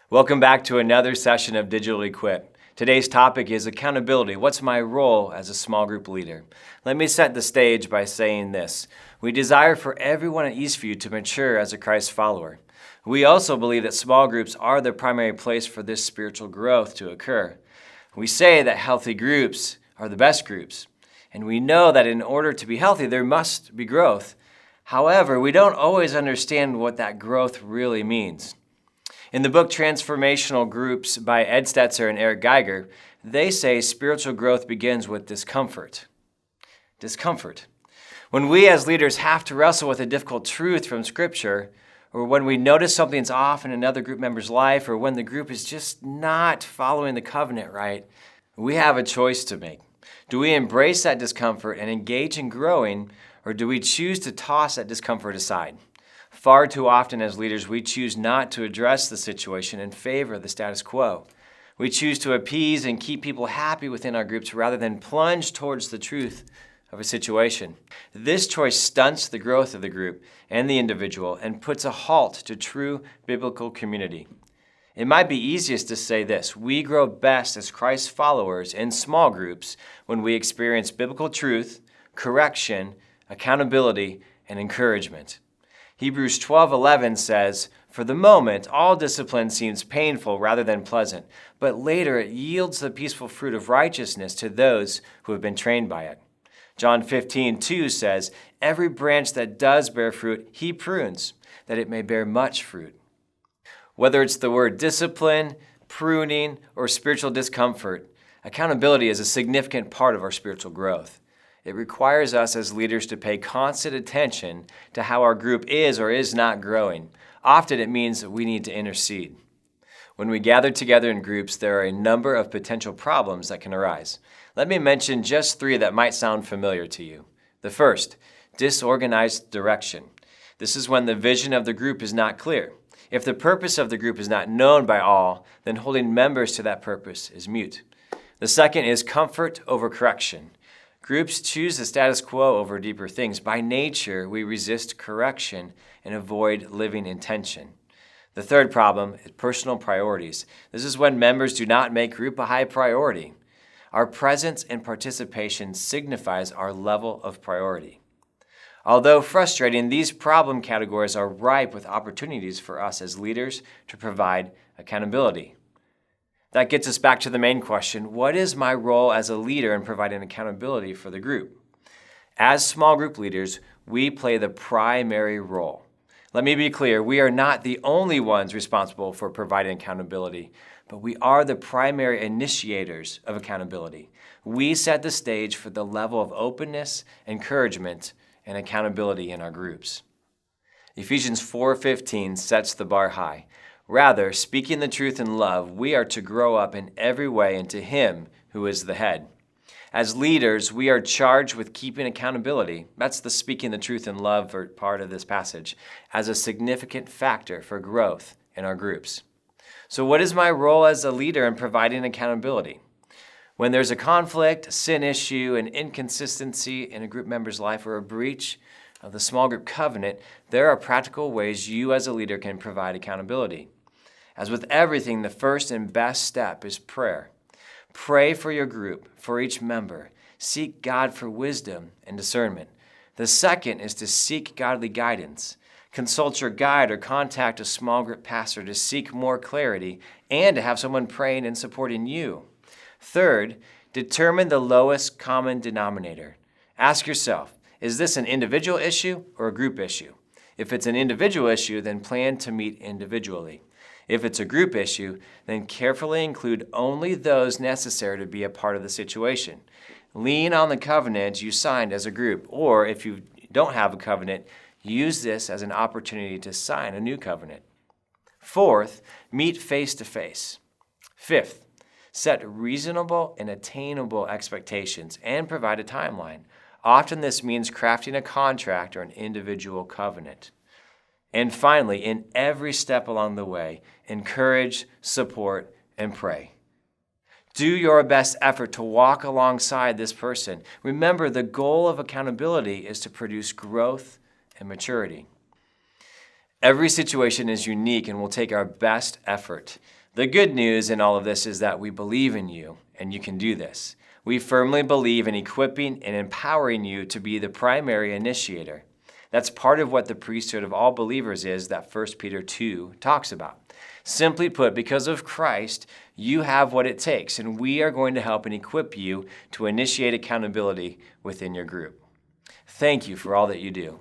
Welcome back to another session of Digital Equip. Today's topic is accountability. What's my role as a small group leader? Let me set the stage by saying this. We desire for everyone at Eastview to mature as a Christ follower. We also believe that small groups are the primary place for this spiritual growth to occur. We say that healthy groups are the best groups, and we know that in order to be healthy, there must be growth. However, we don't always understand what that growth really means. In the book Transformational Groups by Ed Stetzer and Eric Geiger, they say spiritual growth begins with discomfort. Discomfort. When we as leaders have to wrestle with a difficult truth from Scripture, or when we notice something's off in another group member's life, or when the group is just not following the covenant right, we have a choice to make. Do we embrace that discomfort and engage in growing, or do we choose to toss that discomfort aside? Far too often as leaders, we choose not to address the situation in favor of the status quo. We choose to appease and keep people happy within our groups rather than plunge towards the truth of a situation. This choice stunts the growth of the group and the individual and puts a halt to true biblical community. It might be easiest to say this: we grow best as Christ followers in small groups when we experience biblical truth, correction, accountability, and encouragement. Hebrews 12:11 says, "For the moment, all discipline seems painful rather than pleasant, but later it yields the peaceful fruit of righteousness to those who have been trained by it." John 15:2 says, "Every branch that does bear fruit, he prunes, that it may bear much fruit." Whether it's the word discipline, pruning, or spiritual discomfort, accountability is a significant part of our spiritual growth. It requires us as leaders to pay constant attention to how our group is or is not growing. Often it means that we need to intercede. When we gather together in groups, there are a number of potential problems that can arise. Let me mention just 3 that might sound familiar to you. The first, disorganized direction. This is when the vision of the group is not clear. If the purpose of the group is not known by all, then holding members to that purpose is mute. The second is comfort over correction. Groups choose the status quo over deeper things. By nature, we resist correction and avoid living in tension. The third problem is personal priorities. This is when members do not make group a high priority. Our presence and participation signifies our level of priority. Although frustrating, these problem categories are ripe with opportunities for us as leaders to provide accountability. That gets us back to the main question: what is my role as a leader in providing accountability for the group? As small group leaders, we play the primary role. Let me be clear, we are not the only ones responsible for providing accountability, but we are the primary initiators of accountability. We set the stage for the level of openness, encouragement, and accountability in our groups. Ephesians 4:15 sets the bar high. Rather, speaking the truth in love, we are to grow up in every way into Him who is the head. As leaders, we are charged with keeping accountability, that's the speaking the truth in love part of this passage, as a significant factor for growth in our groups. So what is my role as a leader in providing accountability? When there's a conflict, a sin issue, an inconsistency in a group member's life, or a breach of the small group covenant, there are practical ways you as a leader can provide accountability. As with everything, the first and best step is prayer. Pray for your group, for each member. Seek God for wisdom and discernment. The second is to seek godly guidance. Consult your guide or contact a small group pastor to seek more clarity and to have someone praying and supporting you. Third, determine the lowest common denominator. Ask yourself, is this an individual issue or a group issue? If it's an individual issue, then plan to meet individually. If it's a group issue, then carefully include only those necessary to be a part of the situation. Lean on the covenant you signed as a group, or if you don't have a covenant, use this as an opportunity to sign a new covenant. Fourth, meet face to face. Fifth, set reasonable and attainable expectations and provide a timeline. Often this means crafting a contract or an individual covenant. And finally, in every step along the way, encourage, support, and pray. Do your best effort to walk alongside this person. Remember, the goal of accountability is to produce growth and maturity. Every situation is unique and will take our best effort. The good news in all of this is that we believe in you and you can do this. We firmly believe in equipping and empowering you to be the primary initiator. That's part of what the priesthood of all believers is that 1 Peter 2 talks about. Simply put, because of Christ, you have what it takes, and we are going to help and equip you to initiate accountability within your group. Thank you for all that you do.